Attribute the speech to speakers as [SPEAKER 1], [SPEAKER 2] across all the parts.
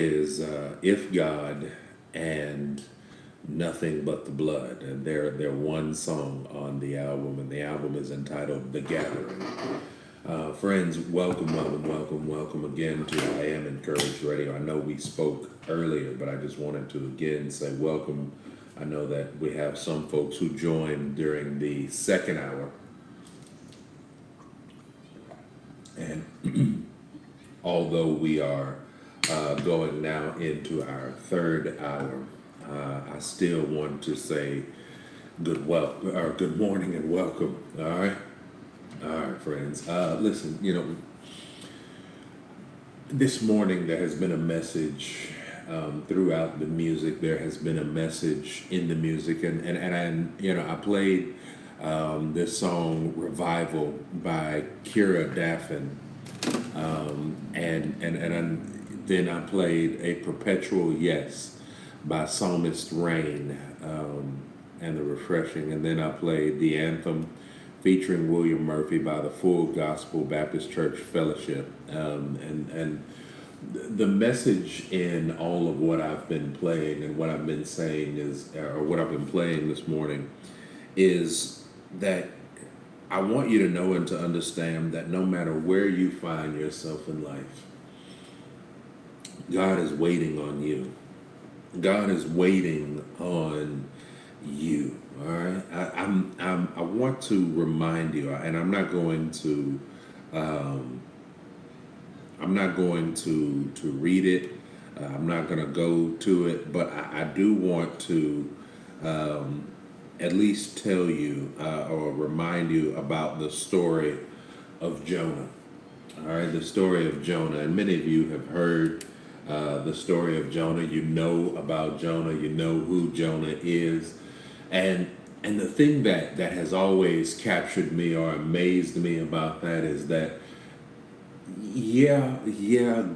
[SPEAKER 1] Is If God and Nothing But the Blood. And they're one song on the album, and the album is entitled The Gathering. Friends, welcome, welcome, welcome, welcome again to I Am Encouraged Radio. I know we spoke earlier, but I just wanted to again say welcome. I know that we have some folks who joined during the second hour, and although we are going now into our third hour, I still want to say good morning and welcome. All right, friends. Listen, this morning there has been a message throughout the music. There has been a message in the music, and I played this song "Revival" by Kira Daffin, then I played "A Perpetual Yes" by Psalmist Rain, and the Refreshing, and then I played the anthem featuring William Murphy by the Full Gospel Baptist Church Fellowship, and the message in all of what I've been playing and what I've been saying or what I've been playing this morning, is that I want you to know and to understand that no matter where you find yourself in life, God is waiting on you. God is waiting on you. All right. I want to remind you, and I'm not going to read it. I'm not going to go to it, but I do want to at least tell you or remind you about the story of Jonah. All right, the story of Jonah, and many of you have heard the story of Jonah. You know about Jonah. You know who Jonah is, and the thing that has always captured me or amazed me about that is that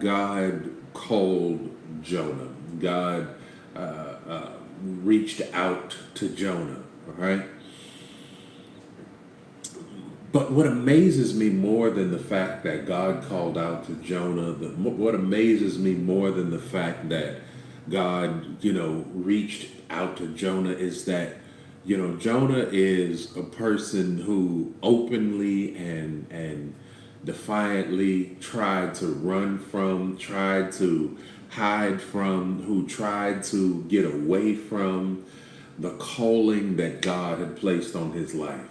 [SPEAKER 1] God called Jonah. God reached out to Jonah. All right. But what amazes me more than the fact that God called out to Jonah, what amazes me more than the fact that God, reached out to Jonah is that, Jonah is a person who openly and defiantly tried to run from, tried to hide from, who tried to get away from the calling that God had placed on his life.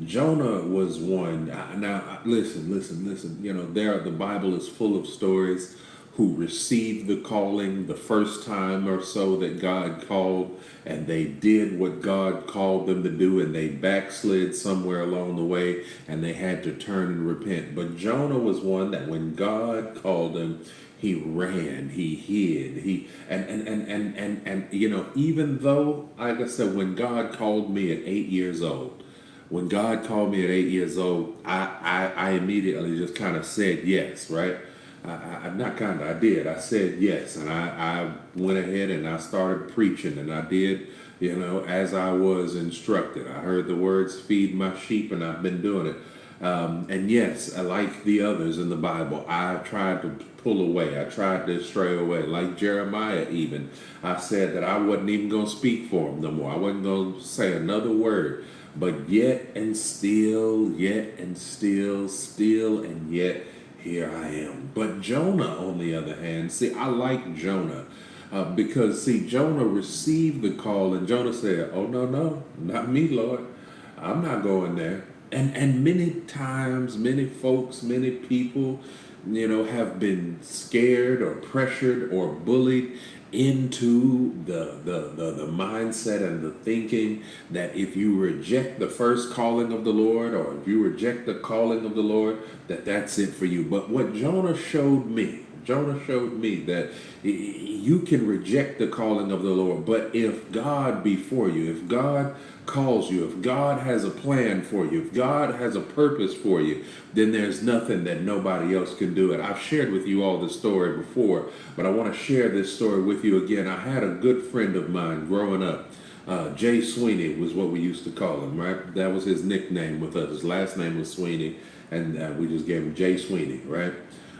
[SPEAKER 1] Jonah was one. Now, listen. The Bible is full of stories who received the calling the first time or so that God called, and they did what God called them to do, and they backslid somewhere along the way, and they had to turn and repent. But Jonah was one that when God called him, he ran, he hid, even though, like I said, when God called me at 8 years old. When God called me at 8 years old, I immediately just kind of said yes, right? I did. I said yes. And I went ahead and I started preaching, and I did, as I was instructed. I heard the words, feed my sheep, and I've been doing it. And yes, like the others in the Bible, I tried to pull away. I tried to stray away. Like Jeremiah even, I said that I wasn't even going to speak for him no more. I wasn't going to say another word. But yet and still, and yet here I am. But Jonah, on the other hand, see, I like Jonah because, see, Jonah received the call, and Jonah said, oh, no, not me, Lord. I'm not going there. And many times, many folks, many people, have been scared or pressured or bullied into the mindset and the thinking that if you reject the first calling of the Lord, or if you reject the calling of the Lord, that's it for you. But what Jonah showed me that you can reject the calling of the Lord, but if God be for you, if God calls you, if God has a plan for you, if God has a purpose for you, then there's nothing that nobody else can do it. I've shared with you all this story before, but I want to share this story with you again. I had a good friend of mine growing up. Jay Sweeney was what we used to call him, right? That was his nickname with us. His last name was Sweeney, and we just gave him Jay Sweeney, right?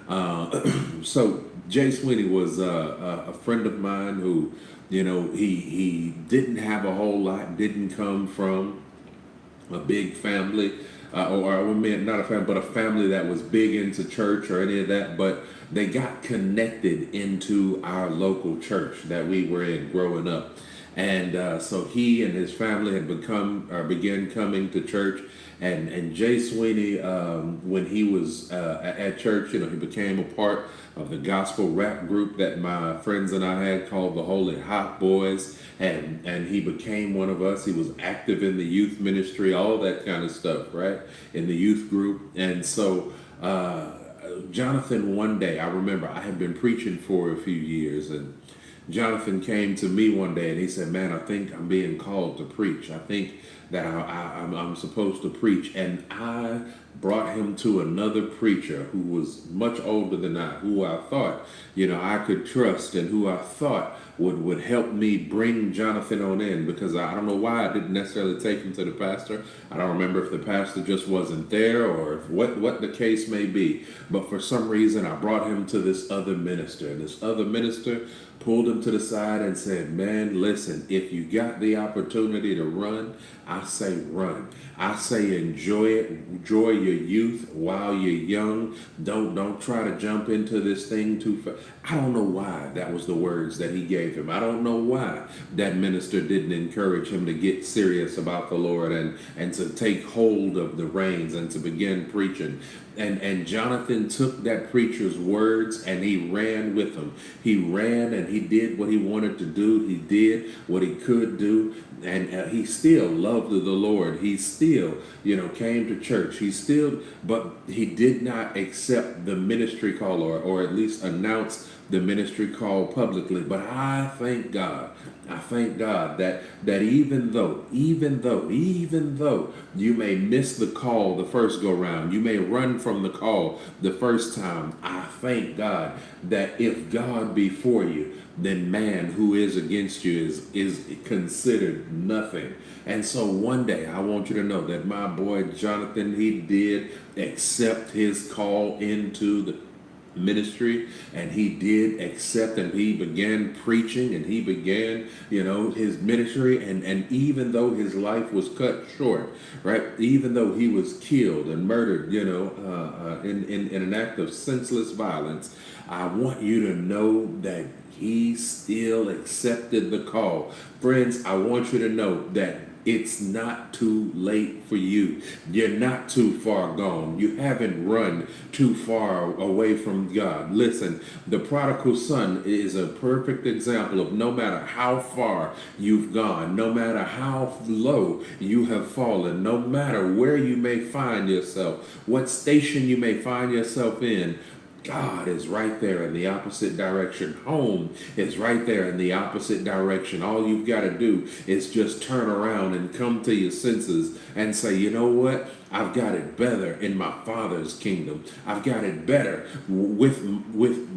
[SPEAKER 1] So Jay Sweeney was a friend of mine who, he didn't have a whole lot, didn't come from a big family, or I mean, not a family, but a family that was big into church or any of that. But they got connected into our local church that we were in growing up. And so he and his family had began coming to church. And Jay Sweeney, when he was at church, he became a part of the gospel rap group that my friends and I had called the Holy Hot Boys. And he became one of us. He was active in the youth ministry, all that kind of stuff, right? In the youth group. And so Jonathan, one day, I remember I had been preaching for a few years, and Jonathan came to me one day and he said, "Man, I think I'm being called to preach. I think that I'm supposed to preach." And I brought him to another preacher who was much older than I, who I thought, I could trust, and who I thought would help me bring Jonathan on in, because I don't know why I didn't necessarily take him to the pastor. I don't remember if the pastor just wasn't there or if what the case may be. But for some reason, I brought him to this other minister. And this other minister pulled him to the side and said, "Man, listen, if you got the opportunity to run, I say run. I say enjoy it. Enjoy your youth while you're young. Don't try to jump into this thing too fast." I don't know why that was the words that he gave him. I don't know why that minister didn't encourage him to get serious about the Lord and to take hold of the reins and to begin preaching. And Jonathan took that preacher's words and he ran with them. He ran and he did what he wanted to do. He did what he could do. And he still loved the Lord. He still, came to church. But he did not accept the ministry call, or at least announce the ministry call publicly. But I thank God. I thank God that even though you may miss the call the first go round, you may run from the call the first time, I thank God that if God be for you, then man who is against you is considered nothing. And so one day I want you to know that my boy Jonathan, he did accept his call into the ministry, and he did accept, and he began preaching, and he began his ministry, and even though his life was cut short, right, even though he was killed and murdered in an act of senseless violence, I want you to know that he still accepted the call. Friends, I want you to know that it's not too late for you. You're not too far gone. You haven't run too far away from God. Listen, the prodigal son is a perfect example of no matter how far you've gone, no matter how low you have fallen, no matter where you may find yourself, what station you may find yourself in, God is right there in the opposite direction. Home is right there in the opposite direction. All you've got to do is just turn around and come to your senses and say, "You know what? I've got it better in my Father's kingdom. I've got it better with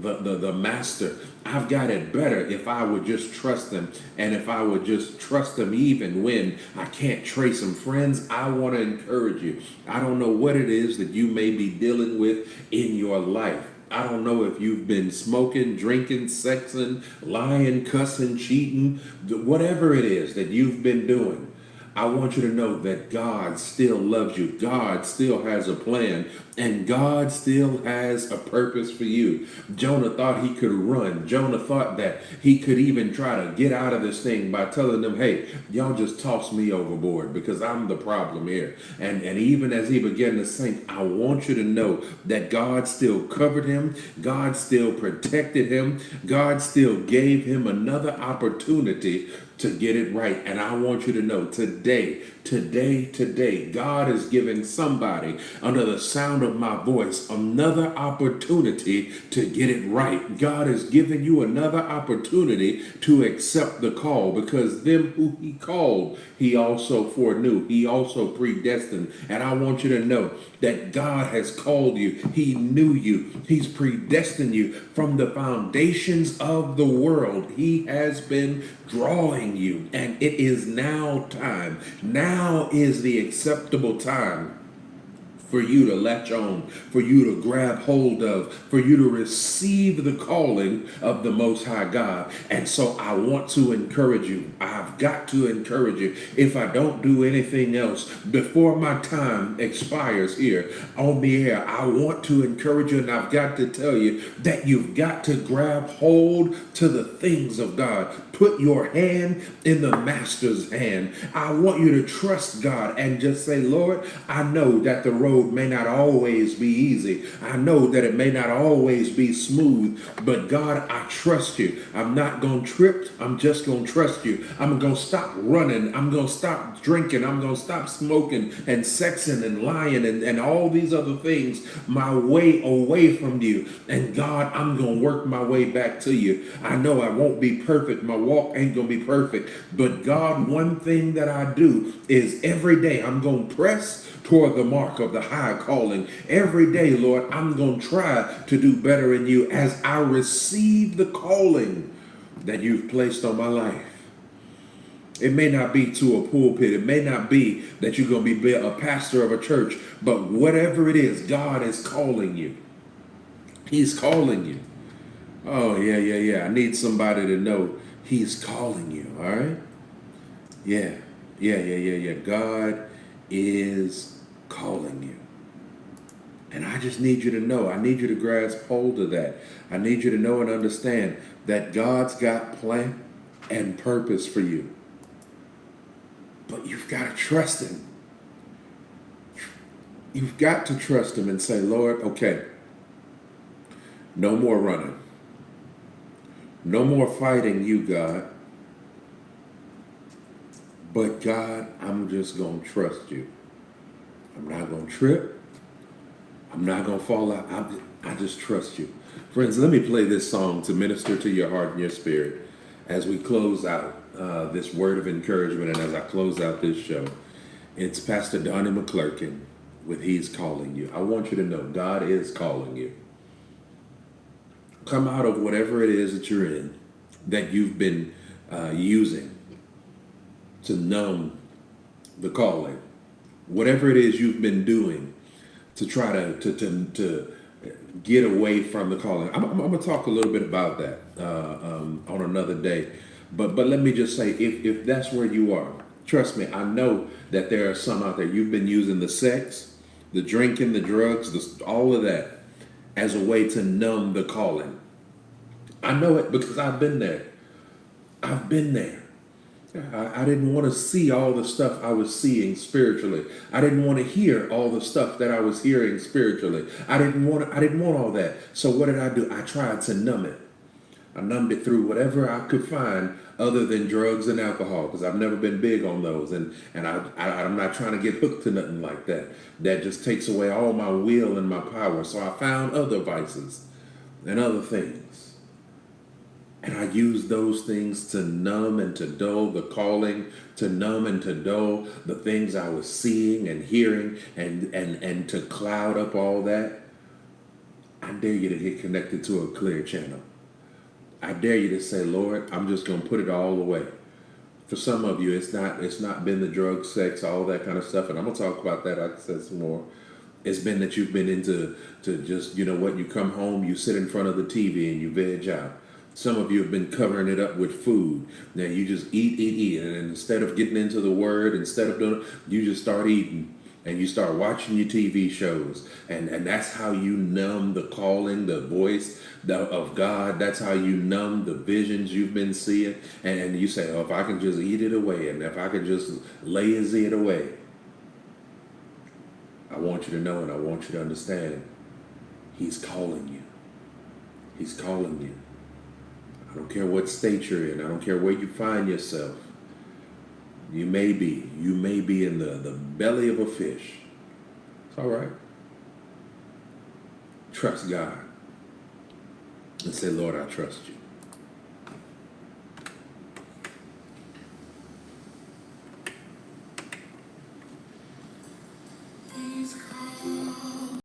[SPEAKER 1] the Master. I've got it better if I would just trust him, and if I would just trust him even when I can't trace him." Friends, I want to encourage you. I don't know what it is that you may be dealing with in your life. I don't know if you've been smoking, drinking, sexing, lying, cussing, cheating, whatever it is that you've been doing. I want you to know that God still loves you. God still has a plan, and God still has a purpose for you. Jonah thought he could run. Jonah thought that he could even try to get out of this thing by telling them, "Hey, y'all just toss me overboard because I'm the problem here." And even as he began to sink, I want you to know that God still covered him. God still protected him. God still gave him another opportunity to get it right. And I want you to know today, God is giving somebody under the sound of my voice another opportunity to get it right. God is giving you another opportunity to accept the call, because them who he called, he also foreknew. He also predestined. And I want you to know that God has called you. He knew you. He's predestined you from the foundations of the world. He has been drawing you, and it is now time. Now is the acceptable time for you to latch on, for you to grab hold of, for you to receive the calling of the Most High God. And so I want to encourage you. I've got to encourage you. If I don't do anything else before my time expires here on the air, I want to encourage you, and I've got to tell you that you've got to grab hold to the things of God. Put your hand in the Master's hand. I want you to trust God and just say, Lord, I know that the road may not always be easy. I know that it may not always be smooth, but God, I trust you. I'm not going to trip. I'm just going to trust you. I'm going to stop running. I'm going to stop drinking. I'm going to stop smoking and sexing and lying and all these other things, my way away from you. And God, I'm going to work my way back to you. I know I won't be perfect. My walk ain't going to be perfect. But God, one thing that I do is every day I'm going to press toward the mark of the high calling. Every day, Lord, I'm going to try to do better in you as I receive the calling that you've placed on my life. It may not be to a pulpit. It may not be that you're going to be a pastor of a church, but whatever it is, God is calling you. He's calling you. Oh, yeah. I need somebody to know he's calling you, all right? Yeah. God is calling you. And I just need you to know, I need you to grasp hold of that. I need you to know and understand that God's got plan and purpose for you. But you've got to trust him. You've got to trust him and say, Lord, okay, no more running. No more fighting you, God. But God, I'm just going to trust you. I'm not going to trip. I'm not going to fall out. I just trust you. Friends, let me play this song to minister to your heart and your spirit as we close out this word of encouragement and as I close out this show. It's Pastor Donnie McClurkin with He's Calling You. I want you to know God is calling you. Come out of whatever it is that you're in, that you've been using to numb the calling. Whatever it is you've been doing to try to get away from the calling. I'm going to talk a little bit about that on another day. But let me just say, if that's where you are, trust me, I know that there are some out there. You've been using the sex, the drinking, the drugs, all of that as a way to numb the calling. I know it because I've been there. I've been there. I didn't want to see all the stuff I was seeing spiritually. I didn't want to hear all the stuff that I was hearing spiritually. I didn't want all that. So what did I do? I tried to numb it. I numbed it through whatever I could find other than drugs and alcohol, because I've never been big on those. And I'm not trying to get hooked to nothing like that. That just takes away all my will and my power. So I found other vices and other things. And I used those things to numb and to dull the calling, to numb and to dull the things I was seeing and hearing, and to cloud up all that. I dare you to get connected to a clear channel. I dare you to say, Lord, I'm just going to put it all away. For some of you, it's not been the drug, sex, all that kind of stuff. And I'm going to talk about that. I said some more. It's been that you've been into just, you know what, you come home, you sit in front of the TV and you veg out. Some of you have been covering it up with food. Now you just eat. And instead of getting into the word, instead of doing it, you just start eating. And you start watching your TV shows. And that's how you numb the calling, the voice of God. That's how you numb the visions you've been seeing. And you say, oh, if I can just eat it away, and if I can just lazy it away. I want you to know and I want you to understand, he's calling you. He's calling you. I don't care what state you're in. I don't care where you find yourself. You may be in the belly of a fish. It's all right. Trust God and say, Lord, I trust you.